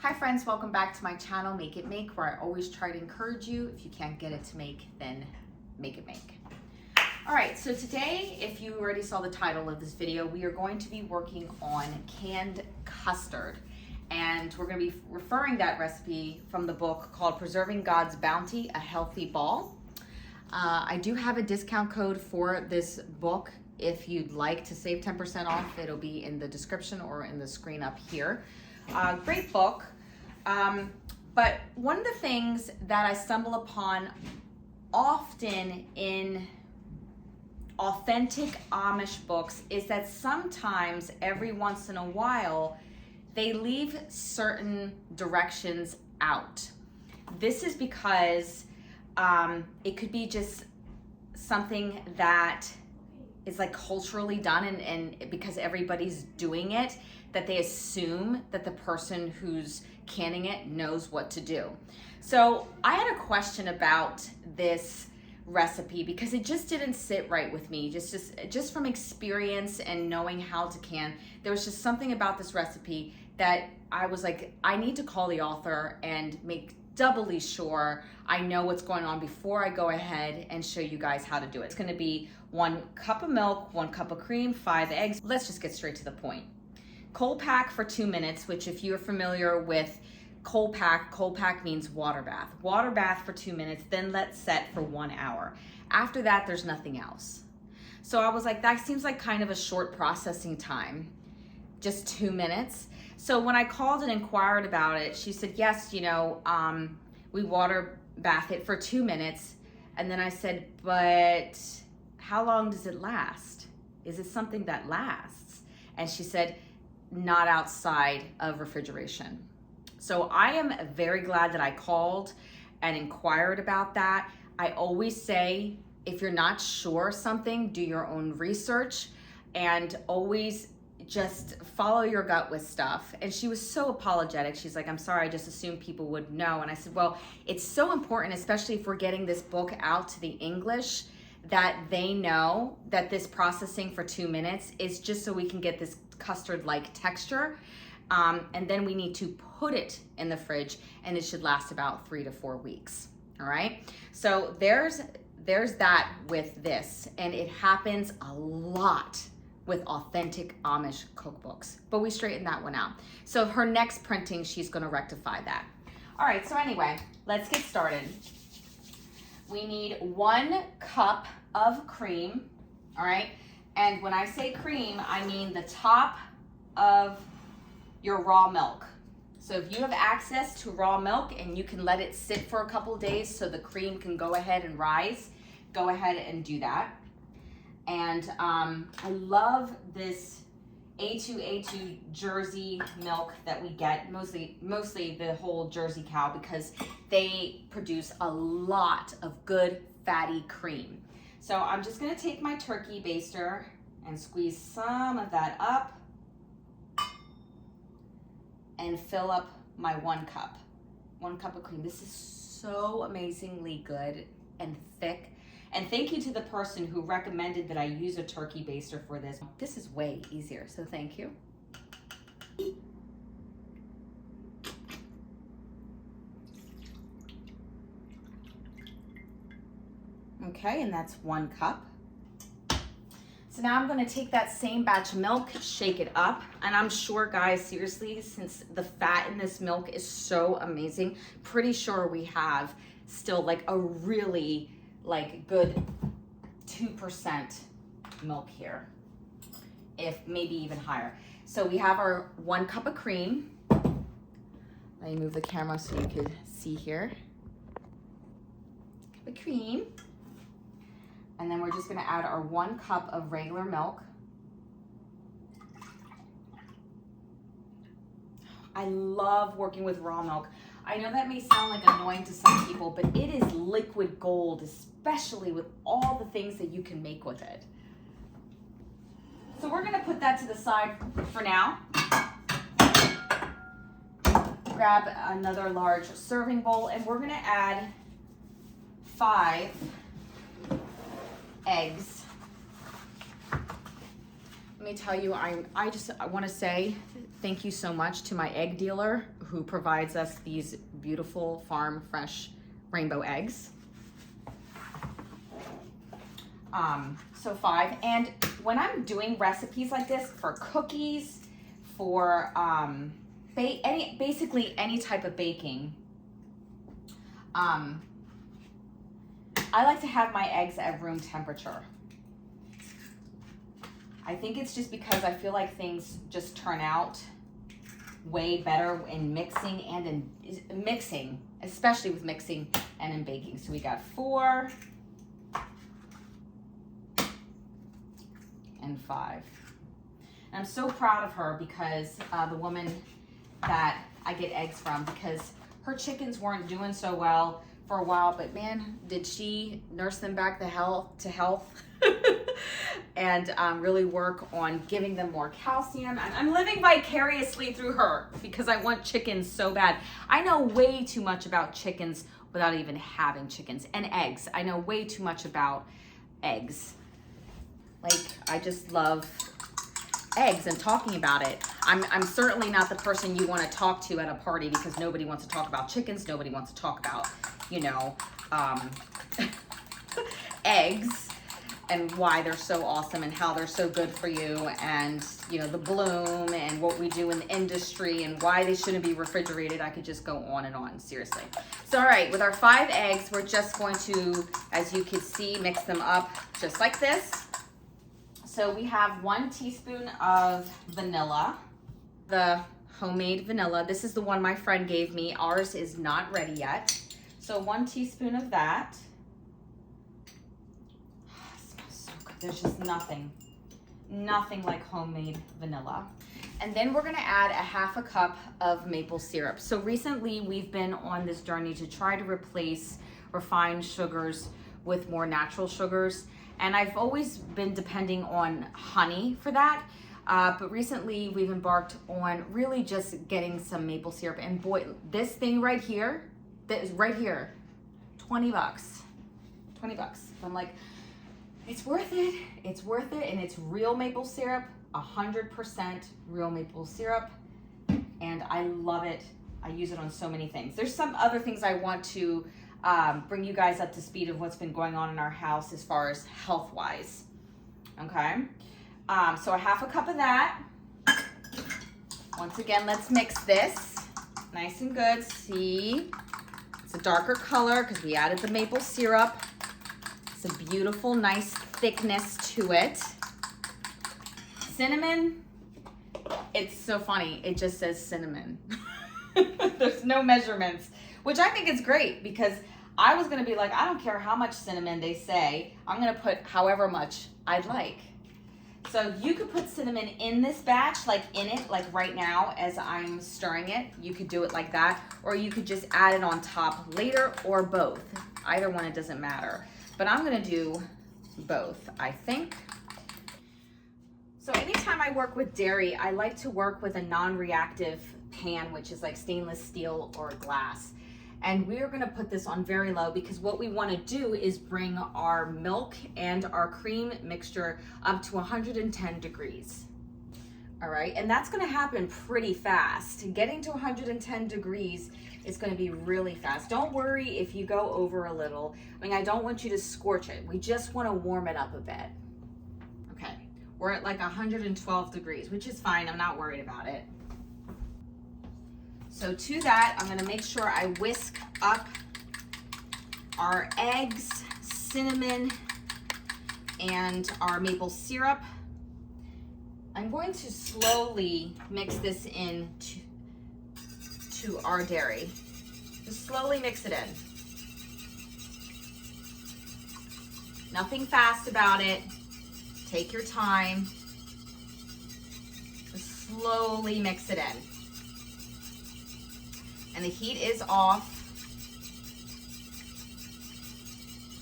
Hi friends, welcome back to my channel, Make It Make, where I always try to encourage you. If you can't get it to make, then make it make. All right, so today, if you already saw the title of this video, we are going to be working on canned custard. And we're gonna be referring that recipe from the book called Preserving God's Bounty, A Healthy Ball. I do have a discount code for this book. If you'd like to save 10% off, it'll be in the description or in the screen up here. Great book. But one of the things that I stumble upon often in authentic Amish books is that sometimes, every once in a while, they leave certain directions out. This is because it could be just something that is like culturally done, and because everybody's doing it, that they assume that the person who's canning it knows what to do. So I had a question about this recipe because it just didn't sit right with me. Just from experience and knowing how to can, there was just something about this recipe that I was like, I need to call the author and make doubly sure I know what's going on before I go ahead and show you guys how to do it. It's gonna be 1 cup of milk, 1 cup of cream, 5 eggs. Let's just get straight to the point. Cold pack for 2 minutes, which if you're familiar with cold pack means water bath. Water bath for 2 minutes, then let set for 1 hour. After that, there's nothing else. So I was like, that seems like kind of a short processing time, just 2 minutes. So when I called and inquired about it, she said, yes, you know, we water bath it for 2 minutes. And then I said, but how long does it last? Is it something that lasts? And she said, not outside of refrigeration. So I am very glad that I called and inquired about that. I always say, if you're not sure of something, do your own research and always just follow your gut with stuff. And she was so apologetic. She's like, I'm sorry, I just assumed people would know. And I said, well, it's so important, especially if we're getting this book out to the English, that they know that this processing for 2 minutes is just so we can get this custard-like texture. And then we need to put it in the fridge, and it should last about 3 to 4 weeks. All right. So there's that with this, and it happens a lot with authentic Amish cookbooks, but we straightened that one out. So her next printing, she's going to rectify that. All right. So anyway, let's get started. We need 1 cup of cream. All right. And when I say cream, I mean the top of your raw milk. So if you have access to raw milk and you can let it sit for a couple of days so the cream can go ahead and rise, go ahead and do that. And I love this A2 Jersey milk that we get, mostly the whole Jersey cow, because they produce a lot of good fatty cream. So I'm just gonna take my turkey baster and squeeze some of that up and fill up my 1 cup of cream. This is so amazingly good and thick. And thank you to the person who recommended that I use a turkey baster for this. This is way easier, so thank you. Okay, and that's 1 cup. So now I'm gonna take that same batch of milk, shake it up, and I'm sure, guys, seriously, since the fat in this milk is so amazing, pretty sure we have still like a really like good 2% milk here, if maybe even higher. So we have our 1 cup of cream. Let me move the camera so you can see here. Cup of cream. And then we're just gonna add our 1 cup of regular milk. I love working with raw milk. I know that may sound like annoying to some people, but it is liquid gold, especially with all the things that you can make with it. So we're gonna put that to the side for now. Grab another large serving bowl, and we're gonna add 5 eggs. Let me tell you, I want to say thank you so much to my egg dealer who provides us these beautiful farm fresh rainbow eggs. So 5. And when I'm doing recipes like this for cookies, for basically any type of baking, I like to have my eggs at room temperature. I think it's just because I feel like things just turn out way better in mixing and in mixing, especially with mixing and in baking. So we got 4 and 5. And I'm so proud of her because the woman that I get eggs from, because her chickens weren't doing so well for a while, but man, did she nurse them back to health and really work on giving them more calcium. I'm living vicariously through her because I want chickens so bad. I know way too much about chickens without even having chickens, and eggs. I know way too much about eggs. Like, I just love eggs and talking about it. I'm certainly not the person you want to talk to at a party because nobody wants to talk about chickens. Nobody wants to talk about, you know, eggs and why they're so awesome and how they're so good for you, and, you know, the bloom and what we do in the industry and why they shouldn't be refrigerated. I could just go on and on, seriously. So, all right, with our 5 eggs, we're just going to, as you can see, mix them up just like this. So we have 1 teaspoon of vanilla, the homemade vanilla. This is the one my friend gave me. Ours is not ready yet. So 1 teaspoon of that. It smells so good. There's just nothing like homemade vanilla. And then we're gonna add a 1/2 cup of maple syrup. So recently we've been on this journey to try to replace refined sugars with more natural sugars. And I've always been depending on honey for that. But recently we've embarked on really just getting some maple syrup. And boy, this thing right here, that is right here, 20 bucks. 20 bucks. I'm like, it's worth it. It's worth it. And it's real maple syrup, 100% real maple syrup. And I love it. I use it on so many things. There's some other things I want to bring you guys up to speed of what's been going on in our house as far as health-wise. Okay, so a 1/2 cup of that. Once again, let's mix this nice and good. See, it's a darker color because we added the maple syrup. It's a beautiful, nice thickness to it. Cinnamon, it's so funny. It just says cinnamon. There's no measurements, which I think is great because I was gonna be like, I don't care how much cinnamon they say, I'm gonna put however much I'd like. So you could put cinnamon in this batch, like in it, like right now as I'm stirring it. You could do it like that, or you could just add it on top later, or both. Either one, it doesn't matter. But I'm gonna do both, I think. So anytime I work with dairy, I like to work with a non-reactive pan, which is like stainless steel or glass. And we're gonna put this on very low because what we wanna do is bring our milk and our cream mixture up to 110 degrees. All right, and that's gonna happen pretty fast. Getting to 110 degrees is gonna be really fast. Don't worry if you go over a little. I mean, I don't want you to scorch it. We just wanna warm it up a bit. Okay, we're at like 112 degrees, which is fine, I'm not worried about it. So to that, I'm gonna make sure I whisk up our eggs, cinnamon, and our maple syrup. I'm going to slowly mix this in to our dairy. Just slowly mix it in. Nothing fast about it. Take your time. Just slowly mix it in. And the heat is off.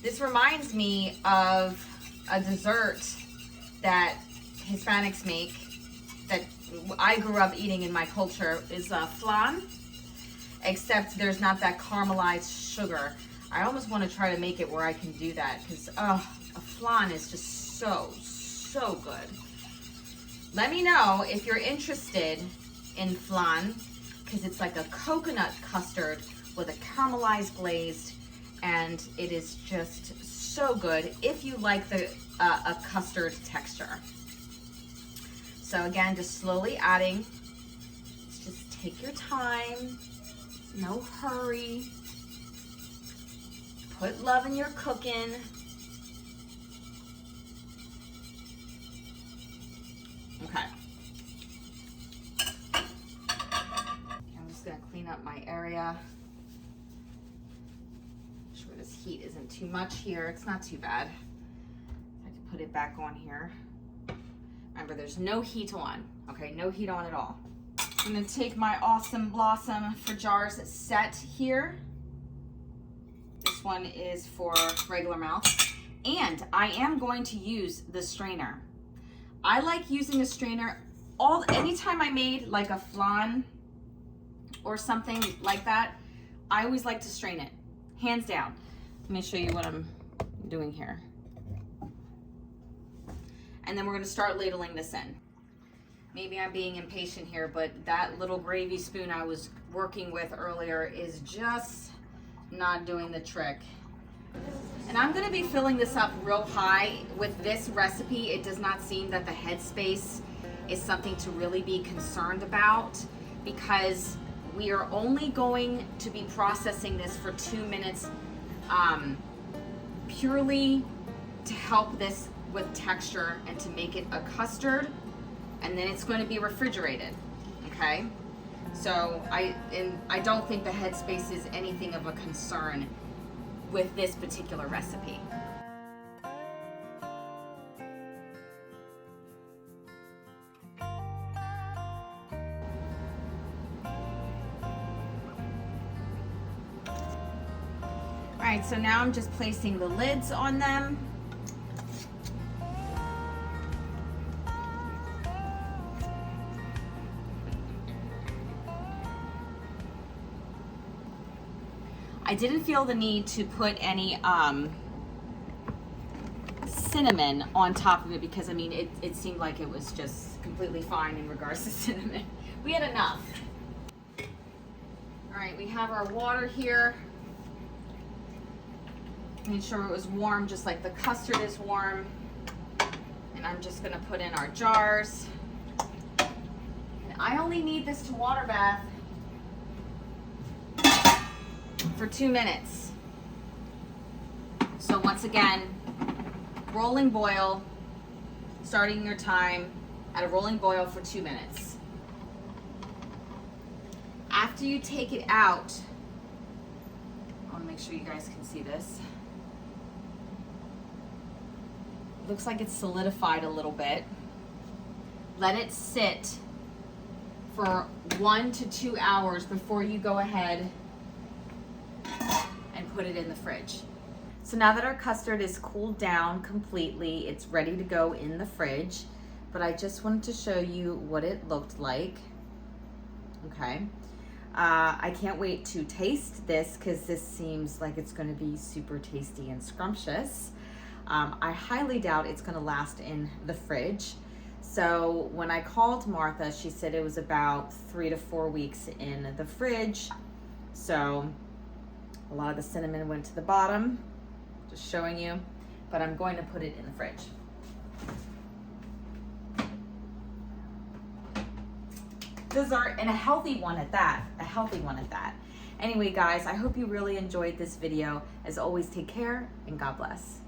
This reminds me of a dessert that Hispanics make that I grew up eating in my culture is flan, except there's not that caramelized sugar. I almost want to try to make it where I can do that because a flan is just so good. Let me know if you're interested in flan, because it's like a coconut custard with a caramelized glaze, and it is just so good if you like the a custard texture. So again, just slowly adding. Just take your time, no hurry. Put love in your cooking. Okay. I'm just gonna clean up my area. Make sure this heat isn't too much here. It's not too bad. I can put it back on here. Remember, there's no heat on, okay? No heat on at all. I'm gonna take my Awesome Blossom for jars set here. This one is for regular mouth. And I am going to use the strainer. I like using a strainer anytime I made like a flan or something like that, I always like to strain it, hands down. Let me show you what I'm doing here. And then we're gonna start ladling this in. Maybe I'm being impatient here, but that little gravy spoon I was working with earlier is just not doing the trick. And I'm gonna be filling this up real high. With this recipe, it does not seem that the headspace is something to really be concerned about, because we are only going to be processing this for 2 minutes, purely to help this with texture and to make it a custard, and then it's going to be refrigerated, okay? So I don't think the headspace is anything of a concern with this particular recipe. All right, so now I'm just placing the lids on them. I didn't feel the need to put any cinnamon on top of it, because I mean it seemed like it was just completely fine in regards to cinnamon. We had enough. All right, we have our water here. Made sure it was warm, just like the custard is warm. And I'm just gonna put in our jars. And I only need this to water bath for 2 minutes. So once again, rolling boil, starting your time at a rolling boil for 2 minutes. After you take it out, I want to make sure you guys can see this. Looks like it's solidified a little bit. Let it sit for 1 to 2 hours before you go ahead and put it in the fridge. So now that our custard is cooled down completely, it's ready to go in the fridge, but I just wanted to show you what it looked like. Okay. I can't wait to taste this, because this seems like it's going to be super tasty and scrumptious. I highly doubt it's going to last in the fridge. So when I called Martha, she said it was about 3 to 4 weeks in the fridge. So a lot of the cinnamon went to the bottom, just showing you, but I'm going to put it in the fridge. Dessert, and a healthy one at that, Anyway, guys, I hope you really enjoyed this video. As always, take care and God bless.